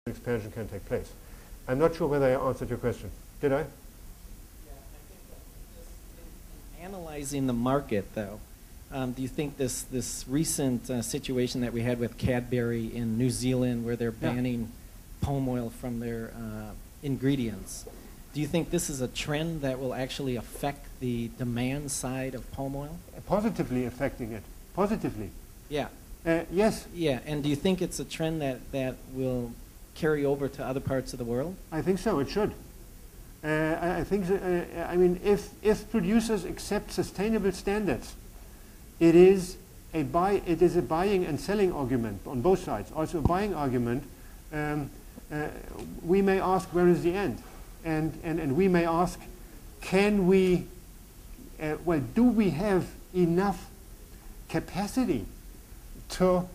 expansion can take place. I'm not sure whether I answered your question. Did I? Yeah, I think that just in analyzing the market, though, do you think this recent situation that we had with Cadbury in New Zealand, where they're banning palm oil from their ingredients, do you think this is a trend that will actually affect the demand side of palm oil? Positively affecting it. Positively. Yeah. Yes. Yeah, and do you think it's a trend that will carry over to other parts of the world? I think so. It should. I think. I mean, if producers accept sustainable standards, it is a buying and selling argument on both sides. Also, a buying argument. We may ask, where is the end? And we may ask, can we? Do we have enough capacity to?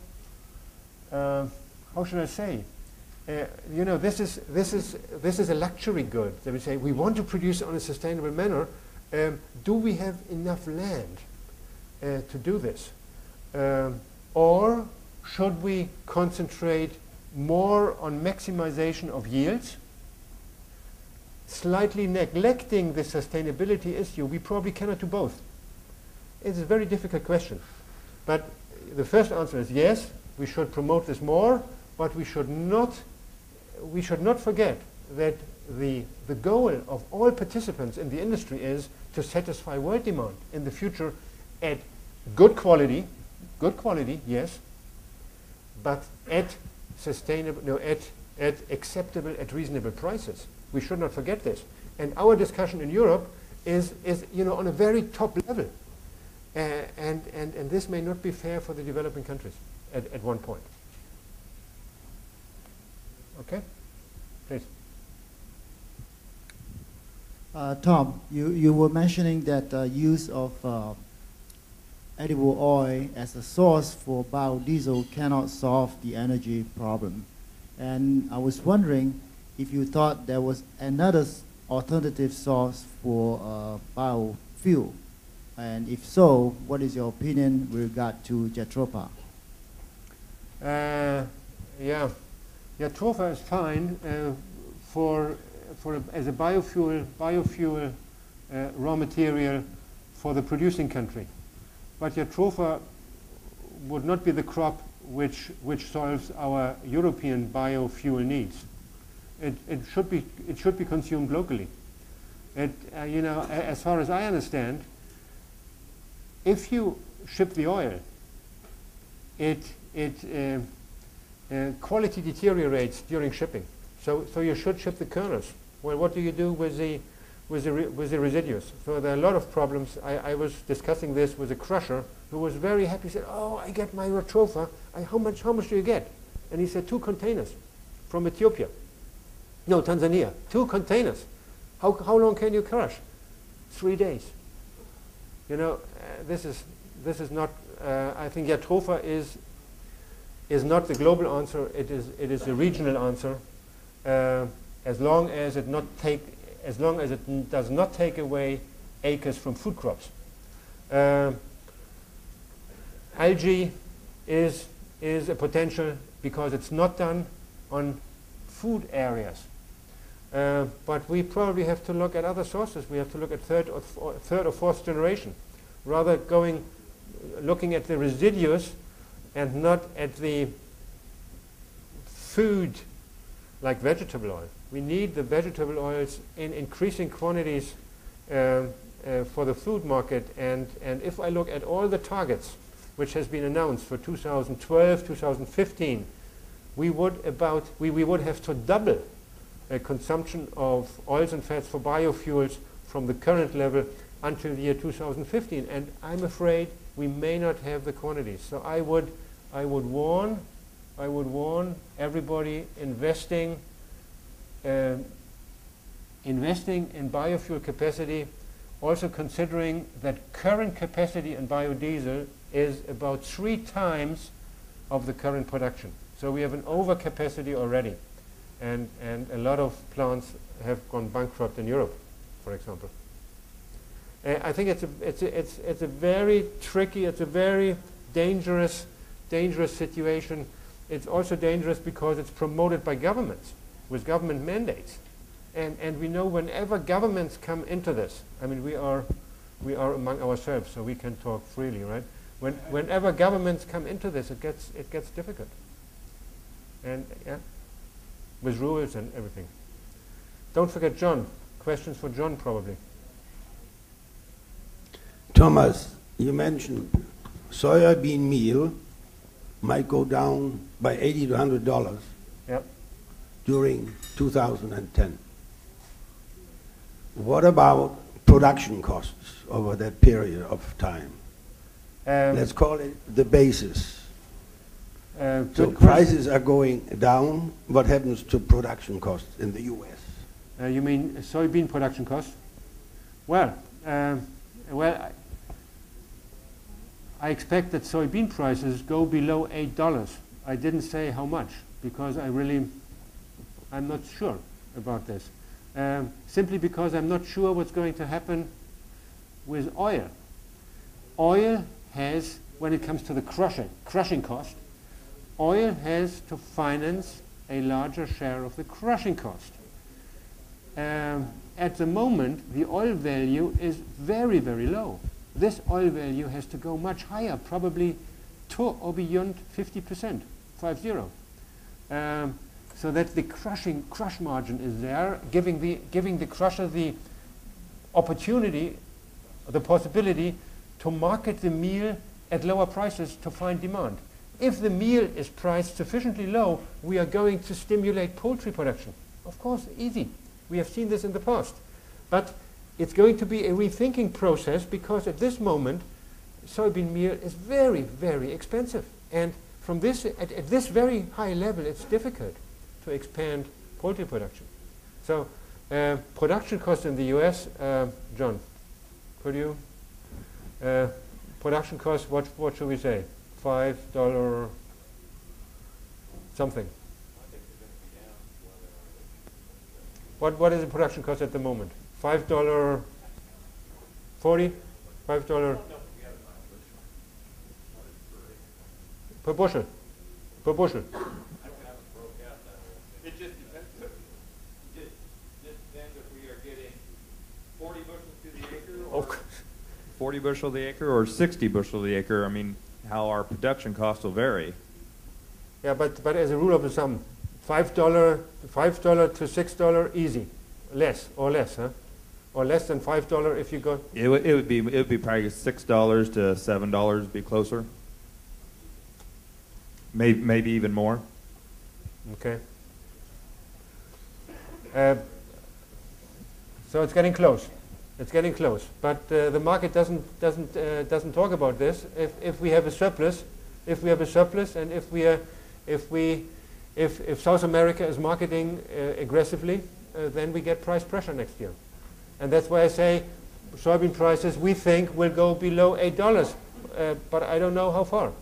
How should I say? This is a luxury good. They would say we want to produce on a sustainable manner. Do we have enough land to do this, or should we concentrate more on maximization of yields, slightly neglecting the sustainability issue? We probably cannot do both. It's a very difficult question, but the first answer is yes. We should promote this more, but we should not forget that the goal of all participants in the industry is to satisfy world demand in the future at good quality, yes, but at sustainable, at acceptable, at reasonable prices. We should not forget this. And our discussion in Europe is on a very top level, and this may not be fair for the developing countries at one point. Okay, please. Tom, you were mentioning that use of edible oil as a source for biodiesel cannot solve the energy problem. And I was wondering if you thought there was another alternative source for biofuel. And if so, what is your opinion with regard to jatropha? Yeah. Jatropha is fine as a biofuel raw material for the producing country, but jatropha would not be the crop which solves our European biofuel needs. It should be consumed locally. As far as I understand, if you ship the oil, quality deteriorates during shipping, so you should ship the kernels. Well, what do you do with the residues? So there are a lot of problems. I was discussing this with a crusher who was very happy. He said, "Oh, I get my jatropha. How much do you get?" And he said, 2 containers from Ethiopia. No, Tanzania. 2 containers. How long can you crush? 3 days. This is not. I think jatropha is not the global answer. It is a regional answer. As long as it does not take away acres from food crops. Algae is a potential because it's not done on food areas. But we probably have to look at other sources. We have to look at third or fourth generation, rather looking at the residues and not at the food like vegetable oil. We need the vegetable oils in increasing quantities for the food market. And if I look at all the targets which has been announced for 2012, 2015, we would have to double consumption of oils and fats for biofuels from the current level until the year 2015. And I'm afraid we may not have the quantities. So I would warn everybody investing in biofuel capacity, also considering that current capacity in biodiesel is about 3 times of the current production. So we have an overcapacity already, and a lot of plants have gone bankrupt in Europe, for example. I think it's a very tricky, it's a very dangerous situation It's also dangerous because it's promoted by governments with government mandates. And we know whenever governments come into this, I mean, we are among ourselves, so we can talk freely, right? Whenever governments come into this, it gets difficult. And yeah, with rules and everything. Don't forget John. Questions for John, probably. Thomas, you mentioned soybean meal might go down by $80 to $100 Yep. during 2010. What about production costs over that period of time? Let's call it the basis. So prices are going down. What happens to production costs in the U.S.? You mean soybean production costs? Well, I expect that soybean prices go below $8. I didn't say how much because I'm not sure about this. Simply because I'm not sure what's going to happen with oil. Oil has, when it comes to the crushing cost, oil has to finance a larger share of the crushing cost. At the moment, the oil value is very, very low. This oil value has to go much higher, probably to or beyond 50%, 50. So that the crush margin is there, giving the crusher the opportunity, the possibility to market the meal at lower prices to find demand. If the meal is priced sufficiently low, we are going to stimulate poultry production. Of course, easy. We have seen this in the past. But it's going to be a rethinking process because at this moment, soybean meal is very, very expensive. And from this, at this very high level, it's difficult to expand poultry production. So production costs in the US, John, could you? Production costs, what should we say? $5 something. What is the production cost at the moment? $5.40? $5 per bushel. Per bushel. It just depends. It just depends if we are getting 40 bushels to the acre, or 40 bushel to the acre, or 60 bushel to the acre. I mean, how our production costs will vary. Yeah, but as a rule of thumb, $5 to $6 easy, less, huh? Or less than $5 if you go. It would be probably $6 to $7 be closer. Maybe even more. Okay. So it's getting close. It's getting close. But the market doesn't talk about this. If we have a surplus, and if South America is marketing aggressively, then we get price pressure next year. And that's why I say soybean prices we think will go below $8, but I don't know how far.